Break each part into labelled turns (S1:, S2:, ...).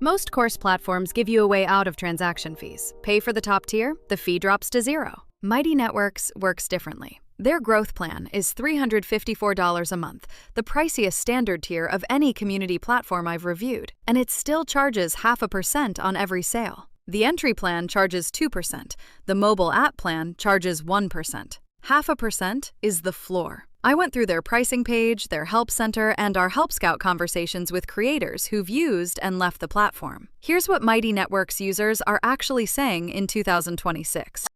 S1: Most course platforms give you a way out of transaction fees. Pay for the top tier, the fee drops to zero. Mighty Networks works differently. Their growth plan is $354 a month, the priciest standard tier of any community platform I've reviewed, and it still charges 0.5% on every sale. The entry plan charges 2%. The mobile app plan charges 1%. 0.5% is the floor. I went through their pricing page, their help center, and our Help Scout conversations with creators who've used and left the platform. Here's what Mighty Networks users are actually saying in 2026.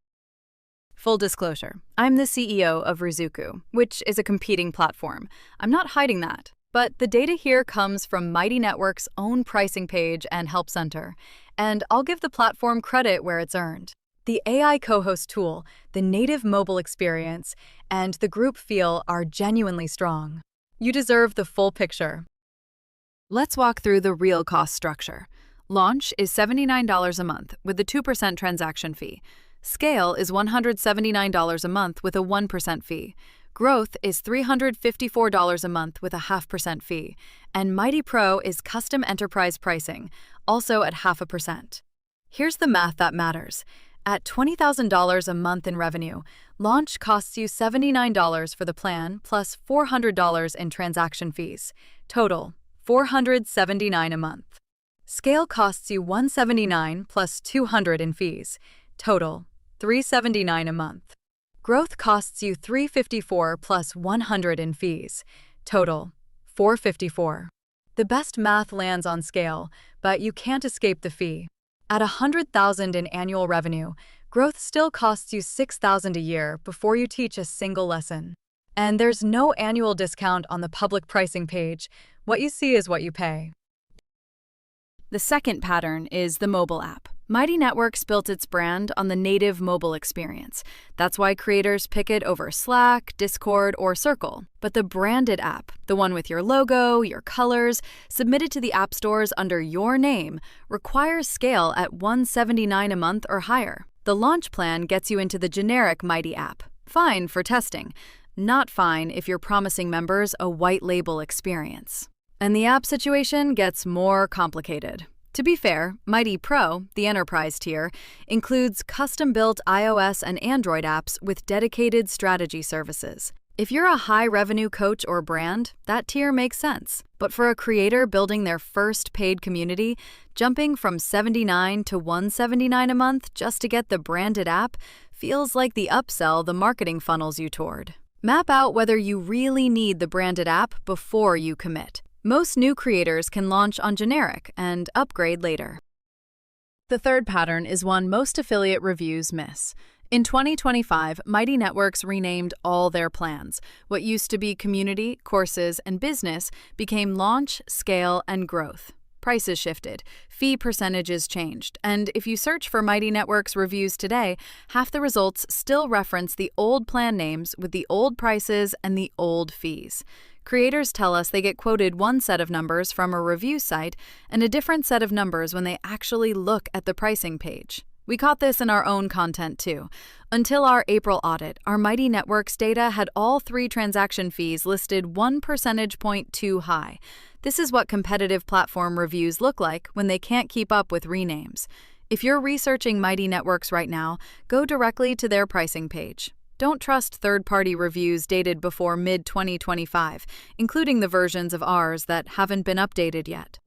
S1: Full disclosure, I'm the CEO of Ruzuku, which is a competing platform. I'm not hiding that. But the data here comes from Mighty Networks' own pricing page and help center, and I'll give the platform credit where it's earned. The AI co-host tool, the native mobile experience, and the group feel are genuinely strong. You deserve the full picture. Let's walk through the real cost structure. Launch is $79 a month with a 2% transaction fee. Scale is $179 a month with a 1% fee. Growth is $354 a month with a 0.5% fee. And Mighty Pro is custom enterprise pricing, also at 0.5%. Here's the math that matters. At $20,000 a month in revenue, Launch costs you $79 for the plan plus $400 in transaction fees. Total, $479 a month. Scale costs you $179 plus $200 in fees. Total, $379 a month. Growth costs you $354 plus $100 in fees. Total, $454. The best math lands on Scale, but you can't escape the fee. At $100,000 in annual revenue, growth still costs you $6,000 a year before you teach a single lesson. And there's no annual discount on the public pricing page. What you see is what you pay. The second pattern is the mobile app. Mighty Networks built its brand on the native mobile experience. That's why creators pick it over Slack, Discord, or Circle. But the branded app, the one with your logo, your colors, submitted to the app stores under your name, requires Scale at $179 a month or higher. The launch plan gets you into the generic Mighty app. Fine for testing. Not fine if you're promising members a white label experience. And the app situation gets more complicated. To be fair, Mighty Pro, the enterprise tier, includes custom-built iOS and Android apps with dedicated strategy services. If you're a high-revenue coach or brand, that tier makes sense. But for a creator building their first paid community, jumping from $79 to $179 a month just to get the branded app feels like the upsell the marketing funnels you toward. Map out whether you really need the branded app before you commit. Most new creators can launch on generic and upgrade later. The third pattern is one most affiliate reviews miss. In 2025, Mighty Networks renamed all their plans. What used to be community, courses, and business became launch, scale, and growth. Prices shifted, fee percentages changed, and if you search for Mighty Networks reviews today, half the results still reference the old plan names with the old prices and the old fees. Creators tell us they get quoted one set of numbers from a review site and a different set of numbers when they actually look at the pricing page. We caught this in our own content too. Until our April audit, our Mighty Networks data had all 3 transaction fees listed 1 percentage point too high. This is what competitive platform reviews look like when they can't keep up with renames. If you're researching Mighty Networks right now, go directly to their pricing page. Don't trust third-party reviews dated before mid-2025, including the versions of ours that haven't been updated yet.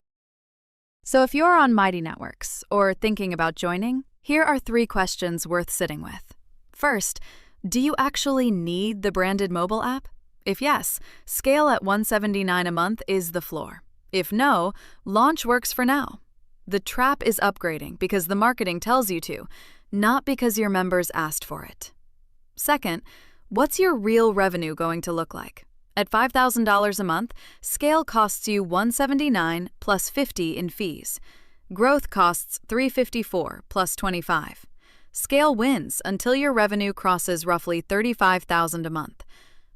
S1: So if you're on Mighty Networks or thinking about joining, here are 3 questions worth sitting with. First, do you actually need the branded mobile app? If yes, Scale at $179 a month is the floor. If no, Launch works for now. The trap is upgrading because the marketing tells you to, not because your members asked for it. Second, what's your real revenue going to look like? At $5,000 a month, Scale costs you $179 plus $50 in fees. Growth costs $354 plus $25. Scale wins until your revenue crosses roughly $35,000 a month.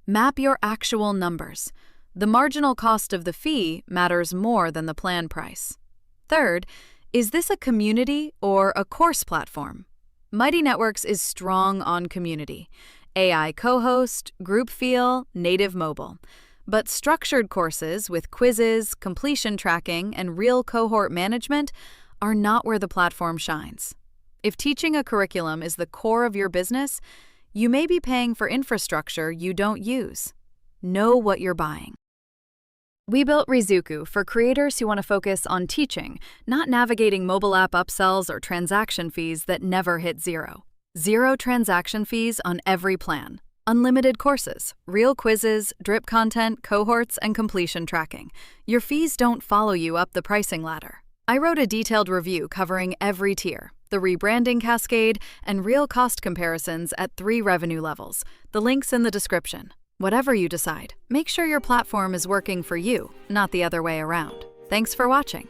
S1: Map your actual numbers. The marginal cost of the fee matters more than the plan price. Third, is this a community or a course platform? Mighty Networks is strong on community. AI co-host, group feel, native mobile. But structured courses with quizzes, completion tracking, and real cohort management are not where the platform shines. If teaching a curriculum is the core of your business, you may be paying for infrastructure you don't use. Know what you're buying. We built Ruzuku for creators who want to focus on teaching, not navigating mobile app upsells or transaction fees that never hit zero. Zero transaction fees on every plan. Unlimited courses, real quizzes, drip content, cohorts, and completion tracking. Your fees don't follow you up the pricing ladder. I wrote a detailed review covering every tier, the rebranding cascade, and real cost comparisons at 3 revenue levels. The link's in the description. Whatever you decide, make sure your platform is working for you, not the other way around. Thanks for watching.